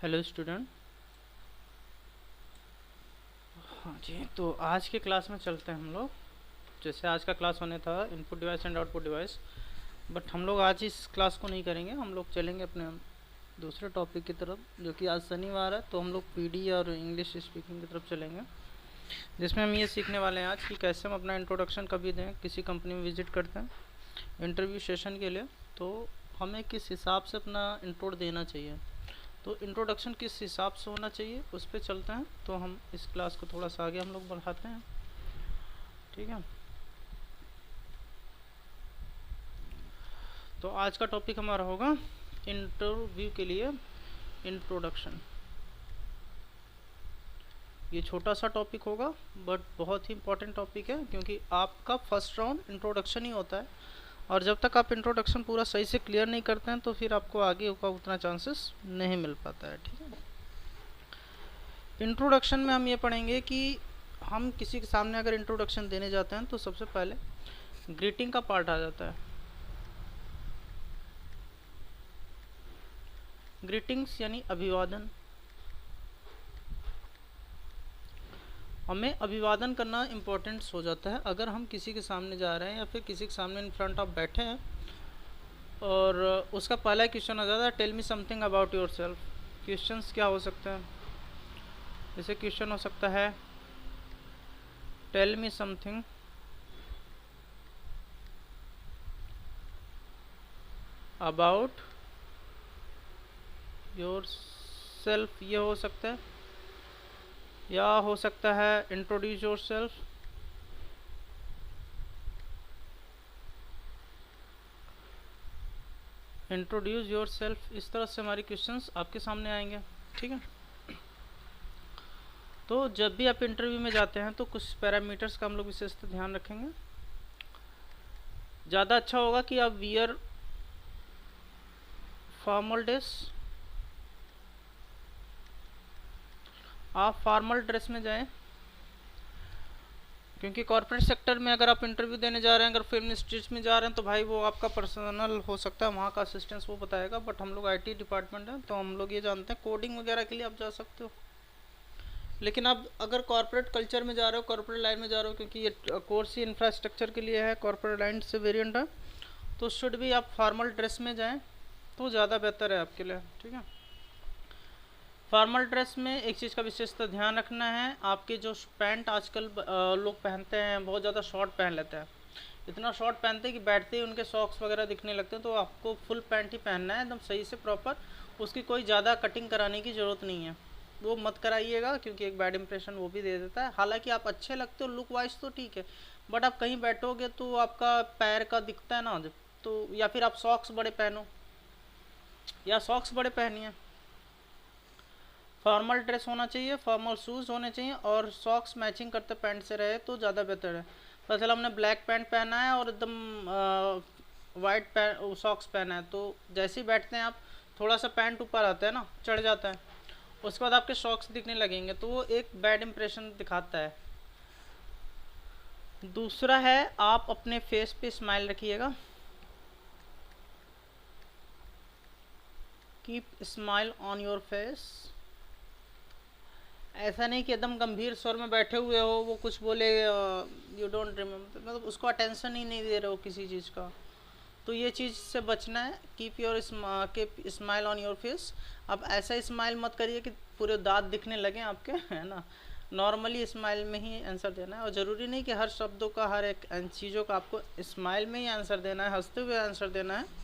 Hello student. हाँ जी, तो आज के क्लास में चलते हैं हम लोग। जैसे आज का क्लास होने था input device and output device, but हम लोग आज इस क्लास को नहीं करेंगे। हम लोग चलेंगे अपने दूसरे टॉपिक की तरफ, जो कि आज शनिवार है, तो हम लोग पीडी और इंग्लिश स्पीकिंग की तरफ चलेंगे, जिसमें हम ये सीखने वाले हैं आज कि कैसे हम अपना इंट्रोडक्शन कभी दें, किसी कंपनी में विजिट करते हैं इंटरव्यू सेशन के लिए, तो हमें किस हिसाब से अपना इंट्रो देना चाहिए, तो इंट्रोडक्शन किस हिसाब से होना चाहिए उस पर चलते हैं। तो हम इस क्लास को थोड़ा सा आगे हम लोग बढ़ाते हैं, ठीक है। तो आज का टॉपिक हमारा होगा इंटरव्यू के लिए इंट्रोडक्शन। ये छोटा सा टॉपिक होगा बट बहुत ही इंपॉर्टेंट टॉपिक है, क्योंकि आपका फर्स्ट राउंड इंट्रोडक्शन ही होता है, और जब तक आप इंट्रोडक्शन पूरा सही से क्लियर नहीं करते हैं तो फिर आपको आगे का उतना चांसेस नहीं मिल पाता है, ठीक है। इंट्रोडक्शन में हम ये पढ़ेंगे कि हम किसी के सामने अगर इंट्रोडक्शन देने जाते हैं तो सबसे पहले ग्रीटिंग का पार्ट आ जाता है। ग्रीटिंग्स यानी अभिवादन। हमें अभिवादन करना इम्पोर्टेंट हो जाता है अगर हम किसी के सामने जा रहे हैं या फिर किसी के सामने इन फ्रंट ऑफ बैठे हैं और उसका पहला क्वेश्चन आ जाता है, tell me something about yourself. Questions क्या हो सकते हैं? जैसे क्वेश्चन हो सकता है, tell me something about yourself, ये हो सकता है, या हो सकता है introduce yourself, introduce yourself. इस तरह से हमारे क्वेश्चंस आपके सामने आएंगे, ठीक है। तो जब भी आप इंटरव्यू में जाते हैं तो कुछ पैरामीटर्स का हम लोग विशेषतः ध्यान रखेंगे। ज़्यादा अच्छा होगा कि आप वियर फॉर्मल ड्रेस, आप फॉर्मल ड्रेस में जाएं, क्योंकि कॉर्पोरेट सेक्टर में अगर आप इंटरव्यू देने जा रहे हैं, अगर फिल्म इंस्टीट्यूट में जा रहे हैं, तो भाई वो आपका पर्सनल हो सकता है, वहाँ का असिस्टेंस वो बताएगा, बट हम लोग आईटी डिपार्टमेंट है तो हम लोग ये जानते हैं कोडिंग वगैरह के लिए आप जा सकते हो। लेकिन आप अगर कॉर्पोरेट कल्चर में जा रहे हो, कॉर्पोरेट लाइन में जा रहे हो, क्योंकि ये कोर्स ही इंफ्रास्ट्रक्चर के लिए है, कॉर्पोरेट लाइन से वेरिएंट है, तो शुड भी आप फॉर्मल ड्रेस में जाएं तो ज़्यादा बेहतर है आपके लिए, ठीक है। फॉर्मल ड्रेस में एक चीज़ का विशेषता ध्यान रखना है, आपके जो पैंट आजकल लोग पहनते हैं बहुत ज़्यादा शॉर्ट पहन लेते हैं, इतना शॉर्ट पहनते हैं कि बैठते ही उनके सॉक्स वगैरह दिखने लगते हैं, तो आपको फुल पैंट ही पहनना है एकदम सही से प्रॉपर, उसकी कोई ज़्यादा कटिंग कराने की ज़रूरत नहीं है, वो मत कराइएगा, क्योंकि एक बैड इंप्रेशन वो भी दे देता है। हालांकि आप अच्छे लगते हो लुक वाइज तो ठीक है, बट आप कहीं बैठोगे तो आपका पैर का दिखता है ना जब, तो या फिर आप सॉक्स बड़े पहनो, या सॉक्स बड़े पहनिए। फॉर्मल ड्रेस होना चाहिए, फॉर्मल शूज़ होने चाहिए, और सॉक्स मैचिंग करते पैंट से रहे तो ज़्यादा बेहतर है। पता चला हमने ब्लैक पैंट पहना है और एकदम वाइट सॉक्स पहना है, तो जैसे ही बैठते हैं आप, थोड़ा सा पैंट ऊपर आता है ना, चढ़ जाता है, उसके बाद आपके सॉक्स दिखने लगेंगे, तो वो एक बैड इंप्रेशन दिखाता है। दूसरा है, आप अपने फेस पे स्माइल रखिएगा, keep smile on your face. ऐसा नहीं कि एकदम गंभीर स्वर में बैठे हुए हो, वो कुछ बोले यू डोंट रिमेम्बर, मतलब उसको अटेंशन ही नहीं दे रहे हो किसी चीज़ का, तो ये चीज़ से बचना है। Keep smile on your face. अब ऐसा स्माइल मत करिए कि पूरे दांत दिखने लगे आपके, है ना। नॉर्मली स्माइल में ही आंसर देना है, और ज़रूरी नहीं कि हर शब्दों का, हर एक चीज़ों का आपको स्माइल में ही आंसर देना है, हंसते हुए आंसर देना है।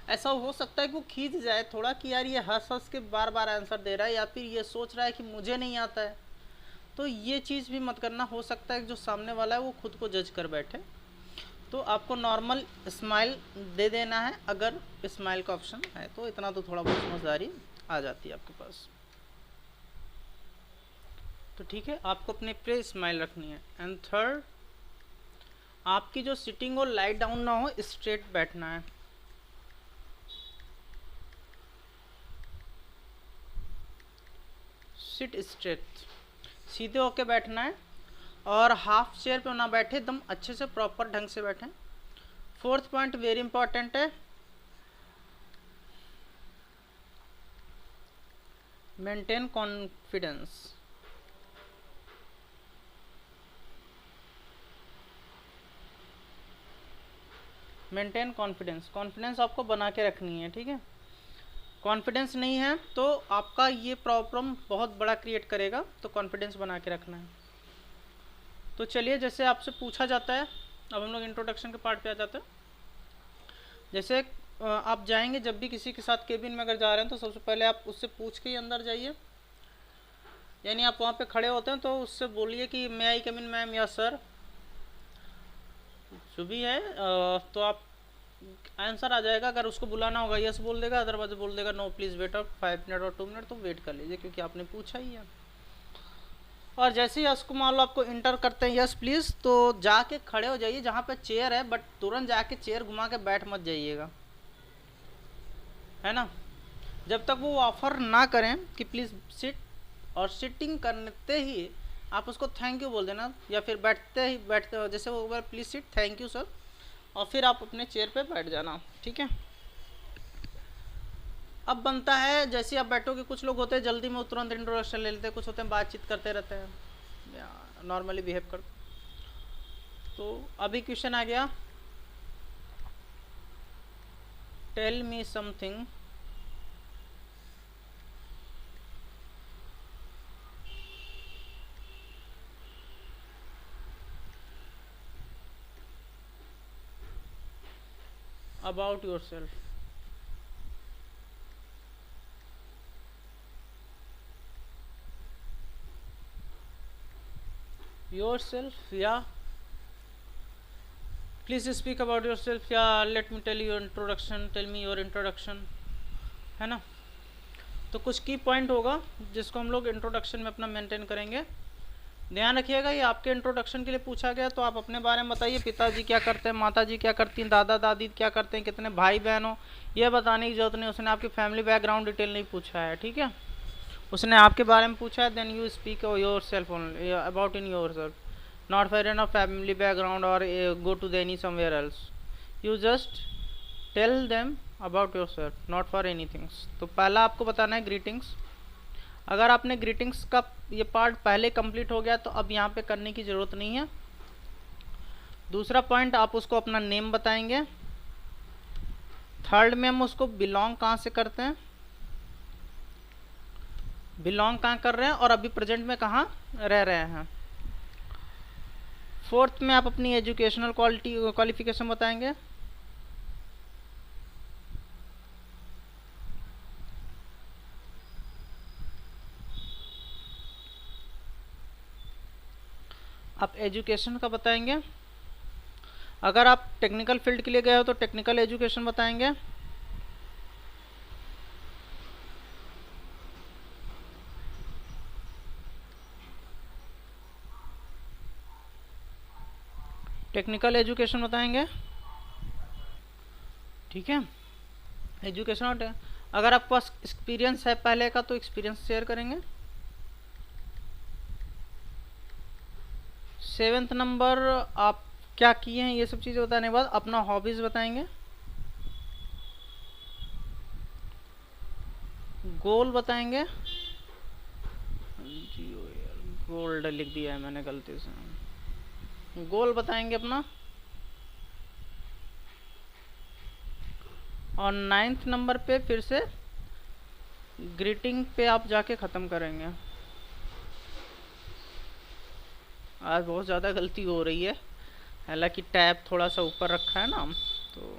ऐसा हो सकता है कि वो खींच जाए थोड़ा कि यार ये हंस हंस के बार बार आंसर दे रहा है, या फिर ये सोच रहा है कि मुझे नहीं आता है, तो ये चीज़ भी मत करना। हो सकता है कि जो सामने वाला है वो खुद को जज कर बैठे, तो आपको नॉर्मल स्माइल दे देना है, अगर स्माइल का ऑप्शन है तो। इतना तो थोड़ा बहुत समझदारी आ जाती है आपके पास, तो ठीक है, आपको अपने पे स्माइल रखनी है। एंड थर्ड, आपकी जो सिटिंग हो लाइट डाउन ना हो, स्ट्रेट बैठना है। सिट स्ट्रेट, सीधे होके बैठना है, और हाफ चेयर पे ना बैठे, एकदम अच्छे से प्रॉपर ढंग से बैठें। फोर्थ पॉइंट वेरी इंपॉर्टेंट है, maintain confidence. Maintain confidence, confidence आपको बना के रखनी है, ठीक है। कॉन्फिडेंस नहीं है तो आपका ये प्रॉब्लम बहुत बड़ा क्रिएट करेगा, तो कॉन्फिडेंस बना के रखना है। तो चलिए, जैसे आपसे पूछा जाता है, अब हम लोग इंट्रोडक्शन के पार्ट पे आ जाते हैं। जैसे आप जाएंगे जब भी किसी के साथ केबिन में अगर जा रहे हैं, तो सबसे पहले आप उससे पूछ के ही अंदर जाइए। यानी आप वहाँ पे खड़े होते हैं तो उससे बोलिए कि मे आई कम इन मैम या सर, जो भी है। तो आप आंसर आ जाएगा। अगर उसको बुलाना होगा यस बोल देगा, अदरवाइज बोल देगा no please wait out 5 minute और 2 मिनट, तो वेट कर लीजिए क्योंकि आपने पूछा ही है। और जैसे ही उसको मान लो आपको इंटर करते हैं यस प्लीज़, तो जाके खड़े हो जाइए जहाँ पे चेयर है, बट तुरंत जाके चेयर घुमा के बैठ मत जाइएगा, है ना। जब तक वो ऑफर ना करें कि प्लीज़ सिट, और सिटिंग करते ही आप उसको थैंक यू बोल देना, या फिर बैठते जैसे वो बोले please sit thank you sir, और फिर आप अपने चेयर पे बैठ जाना, ठीक है। अब बनता है जैसे आप बैठोगे, कुछ लोग होते हैं जल्दी में तुरंत इंट्रोडक्शन ले लेते हैं, कुछ होते हैं बातचीत करते रहते हैं या नॉर्मली बिहेव करते। तो अभी क्वेश्चन आ गया, tell me something about yourself. yourself, yeah, please speak about yourself, yeah, let me tell you introduction, tell me your introduction, है ना। तो कुछ की पॉइंट होगा जिसको हम लोग इंट्रोडक्शन में अपना मेंटेन करेंगे। ध्यान रखिएगा, ये आपके इंट्रोडक्शन के लिए पूछा गया, तो आप अपने बारे में बताइए, पिताजी क्या करते हैं, माताजी क्या करती हैं, दादा दादी क्या करते हैं, कितने भाई बहन हो, ये बताने की जरूरत नहीं। उसने आपकी फैमिली बैकग्राउंड डिटेल नहीं पूछा है, ठीक है। उसने आपके बारे में पूछा है, then you speak yourself only about in yourself, not for an of family background और go to any somewhere else, you just tell them about yourself, not for any things. तो पहला आपको बताना है greetings. अगर आपने greetings का ये पार्ट पहले कंप्लीट हो गया तो अब यहाँ पे करने की ज़रूरत नहीं है। दूसरा पॉइंट, आप उसको अपना नेम बताएंगे। थर्ड में हम उसको बिलोंग कहाँ से करते हैं, बिलोंग कहाँ कर रहे हैं, और अभी प्रेजेंट में कहाँ रह रहे हैं। फोर्थ में आप अपनी एजुकेशनल क्वालिफिकेशन बताएंगे। आप एजुकेशन का बताएंगे। अगर आप टेक्निकल फील्ड के लिए गए हो तो टेक्निकल एजुकेशन बताएंगे। टेक्निकल एजुकेशन बताएंगे, ठीक है। एजुकेशन, अगर आपके पास एक्सपीरियंस है पहले का तो एक्सपीरियंस शेयर करेंगे। 7th नंबर, आप क्या किए हैं ये सब चीज़ें बताने के बाद अपना हॉबीज़ बताएंगे। गोल बताएंगे, गोल्ड लिख दिया है मैंने गलती से, गोल बताएंगे अपना। और 9th नंबर पे फिर से ग्रीटिंग पे आप जाके ख़त्म करेंगे। आज बहुत ज़्यादा गलती हो रही है, हालांकि टैब थोड़ा सा ऊपर रखा है ना, तो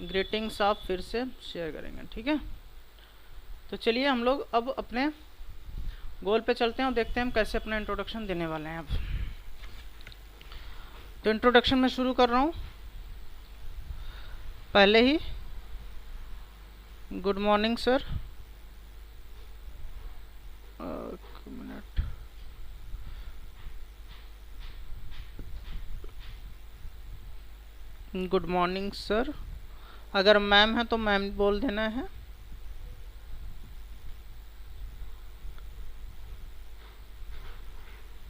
ग्रीटिंग्स आप फिर से शेयर करेंगे, ठीक है। तो चलिए हम लोग अब अपने गोल पे चलते हैं और देखते हैं हम कैसे अपना इंट्रोडक्शन देने वाले हैं। अब तो इंट्रोडक्शन में शुरू कर रहा हूँ। पहले ही गुड मॉर्निंग सर, एक मिनट, गुड मॉर्निंग सर। अगर मैम है तो मैम बोल देना है।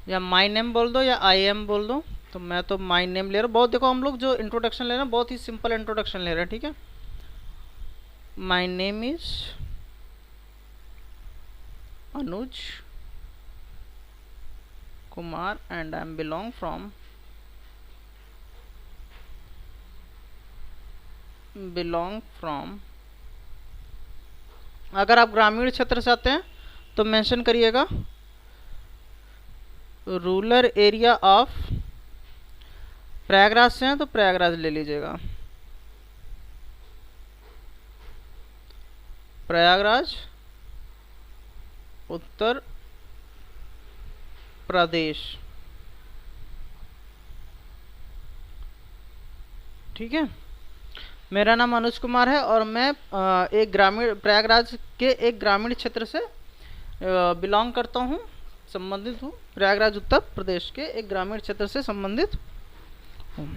या माय नेम बोल दो या आई एम बोल दो। तो मैं तो माय नेम ले रहा हूँ। बहुत देखो, हम लोग जो इंट्रोडक्शन ले रहे हैं बहुत ही सिंपल इंट्रोडक्शन ले रहे हैं, ठीक है। My name is Anuj Kumar and I am belong from। अगर आप ग्रामीण क्षेत्र से आते हैं तो मेंशन करिएगा रूरल एरिया ऑफ। प्रयागराज से हैं तो प्रयागराज ले लीजिएगा, प्रयागराज उत्तर प्रदेश। ठीक है, मेरा नाम अनुज कुमार है और मैं एक ग्रामीण प्रयागराज के एक ग्रामीण क्षेत्र से बिलोंग करता हूँ, संबंधित हूँ। प्रयागराज उत्तर प्रदेश के एक ग्रामीण क्षेत्र से संबंधित हूँ।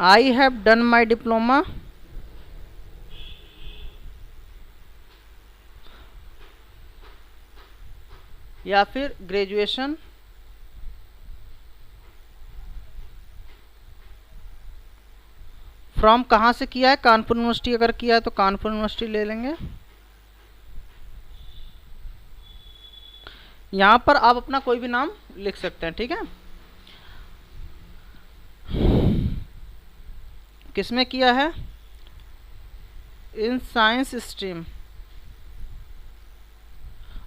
I have done my diploma या फिर ग्रेजुएशन फ्रॉम कहाँ से किया है, कानपुर यूनिवर्सिटी अगर किया है तो कानपुर यूनिवर्सिटी ले लेंगे। यहाँ पर आप अपना कोई भी नाम लिख सकते हैं। ठीक है, किसमें किया है, इन साइंस स्ट्रीम।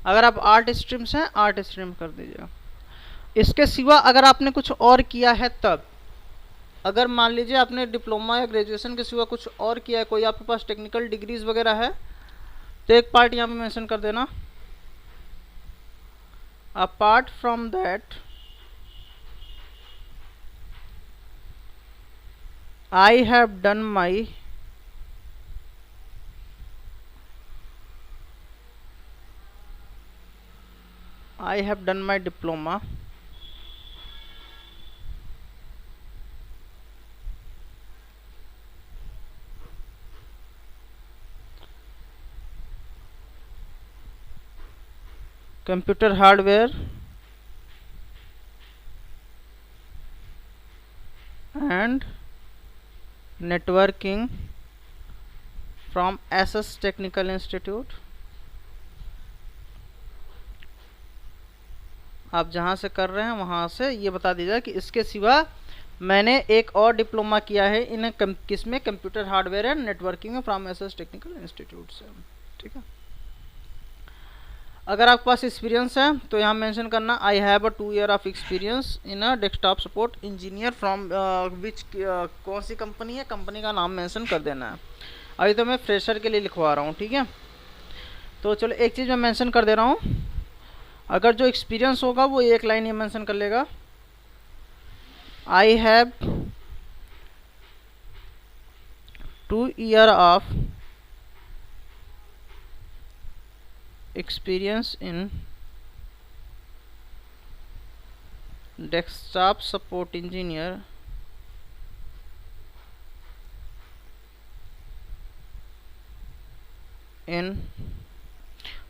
अगर आप आर्ट स्ट्रीम से हैं आर्ट स्ट्रीम कर दीजिएगा। इसके सिवा अगर आपने कुछ और किया है तब, अगर मान लीजिए आपने डिप्लोमा या ग्रेजुएशन के सिवा कुछ और किया है, कोई आपके पास टेक्निकल डिग्रीज वगैरह है तो एक पार्ट यहाँ पे मेंशन कर देना। Apart from that I have done my diploma computer hardware and networking from SS technical institute. आप जहाँ से कर रहे हैं वहाँ से ये बता दीजिए कि इसके सिवा मैंने एक और डिप्लोमा किया है इन किसमें, कंप्यूटर हार्डवेयर एंड नेटवर्किंग में फ्रॉम एसएस टेक्निकल इंस्टीट्यूट से। ठीक है, अगर आपके पास एक्सपीरियंस है तो यहाँ मेंशन करना I have a 2 year of experience in a desktop support engineer from which, कौन सी कंपनी है, कंपनी का नाम मेंशन कर देना है। अभी तो मैं फ्रेशर के लिए लिखवा रहा हूँ। ठीक है, तो चलो एक चीज़ मैं मेंशन कर दे रहा हूँ, अगर जो एक्सपीरियंस होगा वो एक लाइन ये मेंशन कर लेगा, I have 2 year of experience in desktop support engineer in,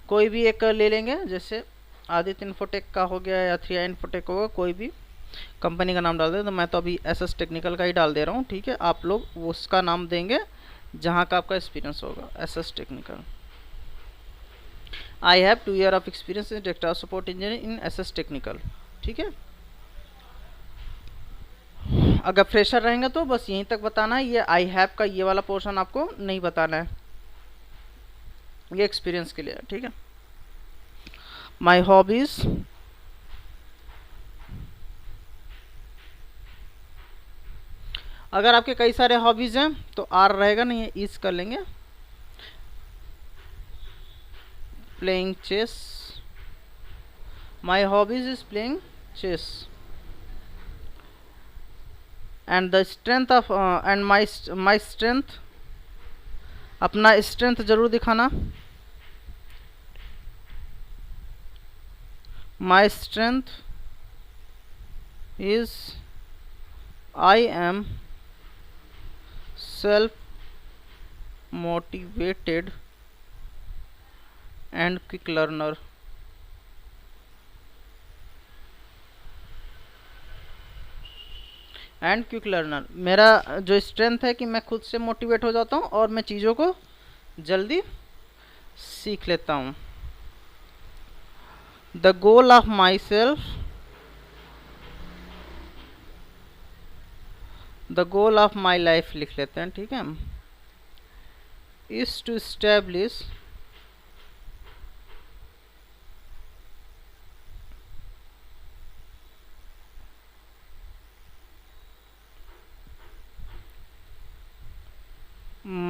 कोई भी एक ले लेंगे, जैसे आदित्य इन्फोटेक का हो गया या 3i इन्फोटेक होगा, कोई भी कंपनी का नाम डाल दे। तो मैं तो अभी एसएस टेक्निकल का ही डाल दे रहा हूँ। ठीक है, आप लोग उसका नाम देंगे जहाँ का आपका एक्सपीरियंस होगा, SS technical. I have 2 year of experience in desktop support engineer in SS technical. ठीक है, अगर फ्रेशर रहेंगे तो बस यहीं तक बताना है, ये आई हैव का ये वाला पोर्शन आपको नहीं बताना है, ये एक्सपीरियंस के लिए। ठीक है, माई हॉबीज, अगर आपके कई सारे हॉबीज हैं तो आर रहेगा नहीं, ये इज कर लेंगे। playing chess, my hobbies is playing chess and the strength of and my strength, अपना strength जरूर दिखाना, my strength is I am self motivated and quick learner. मेरा जो स्ट्रेंथ है कि मैं खुद से मोटिवेट हो जाता हूँ और मैं चीज़ों को जल्दी सीख लेता हूँ। The goal of myself, the goal of my life लिख लेते हैं, ठीक है, is to establish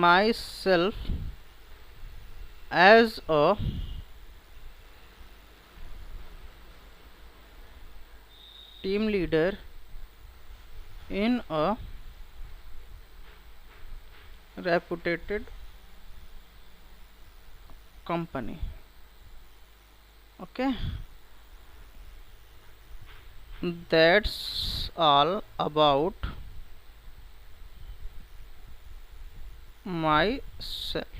myself as a team leader in a reputed company. Okay, that's all about myself.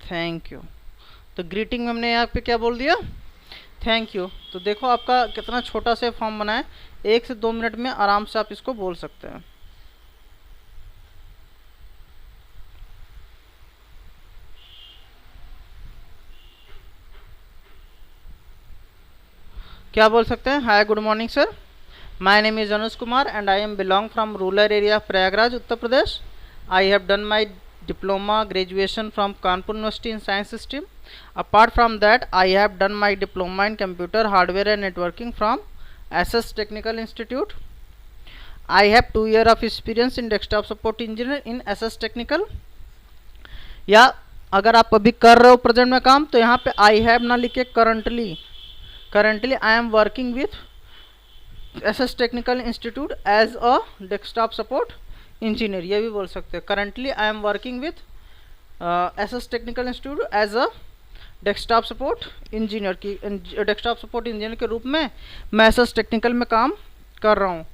Thank you. तो ग्रीटिंग में हमने यहाँ पे क्या बोल दिया, थैंक यू। तो देखो आपका कितना छोटा सा फॉर्म बना है, 1 से 2 मिनट में आराम से आप इसको बोल सकते हैं। क्या बोल सकते हैं, hi good morning sir, my name is Anuj Kumar and I am belong from rural area of Prayagraj Uttar Pradesh. I have done my diploma graduation from Kanpur University in Science Stream. Apart from that, I have done my diploma in computer hardware and networking from SS Technical Institute. I have 2 years of experience in desktop support engineer in SS Technical. या अगर आप अभी कर रहे हो present में काम, तो यहाँ पे आई हैव ना लिखे currently I am working with SS Technical Institute as a desktop support engineer, ये भी बोल सकते हैं। Currently I am working with SS technical institute as a desktop support engineer की डेस्कटॉप सपोर्ट इंजीनियर के रूप में मैं SS टेक्निकल में काम कर रहा हूँ।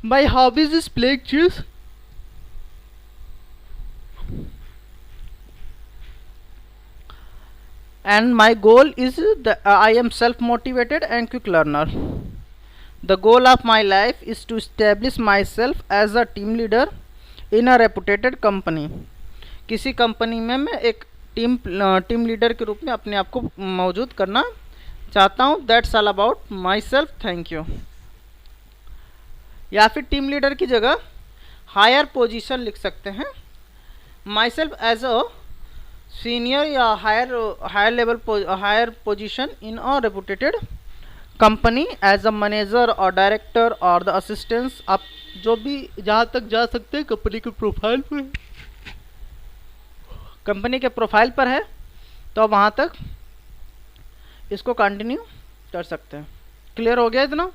My hobbies is playing chess, and my goal is I am self motivated and quick learner. The goal of my life is to establish myself as a team leader in a reputed company. किसी company में मैं एक team leader के रूप में अपने आप को मौजूद करना चाहता हूँ। That's all about myself. Thank you. या फिर टीम लीडर की जगह हायर पोजीशन लिख सकते हैं। Myself as a senior या higher position in a reputed company as a manager और डायरेक्टर और द असिस्टेंस। आप जो भी जहाँ तक जा सकते हैं कंपनी के प्रोफाइल पर, कंपनी के प्रोफाइल पर है तो वहाँ तक इसको कंटिन्यू कर सकते हैं। क्लियर हो गया इतना?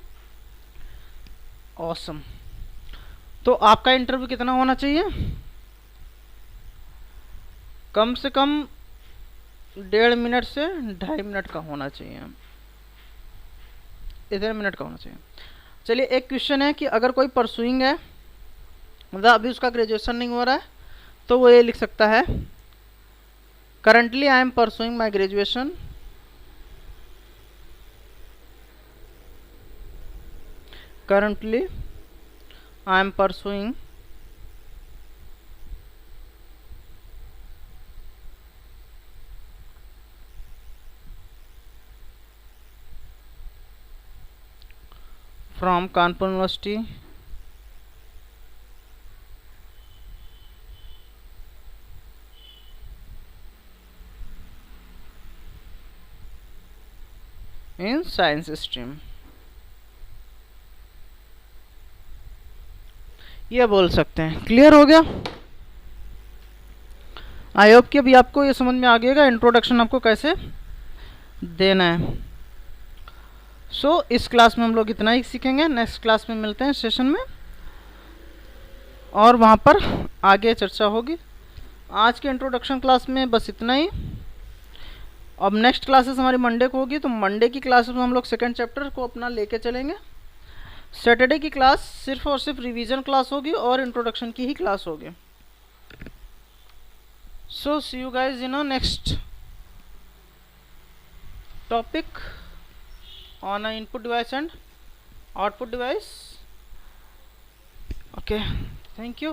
ऑसम। तो आपका इंटरव्यू कितना होना चाहिए? कम से कम 1.5 मिनट से 2.5 मिनट का होना चाहिए, इतने मिनट का होना चाहिए। चलिए एक क्वेश्चन है कि अगर कोई परसुइंग है, मतलब अभी उसका ग्रेजुएशन नहीं हो रहा है, तो वो ये लिख सकता है currently I am pursuing my graduation, currently I am pursuing from Kanpur University in Science Stream। ये बोल सकते हैं। क्लियर हो गया? आई होप कि अभी आपको ये समझ में आ गया इंट्रोडक्शन आपको कैसे देना है। इस क्लास में हम लोग इतना ही सीखेंगे। नेक्स्ट क्लास में मिलते हैं सेशन में और वहाँ पर आगे चर्चा होगी। आज के इंट्रोडक्शन क्लास में बस इतना ही। अब नेक्स्ट क्लासेस हमारी मंडे को होगी, तो मंडे की क्लासेस में हम लोग सेकंड चैप्टर को अपना लेके चलेंगे। सैटरडे की क्लास सिर्फ और सिर्फ रिवीजन क्लास होगी और इंट्रोडक्शन की ही क्लास होगी। See you guys in next topic on an input device and output device. Okay, thank you.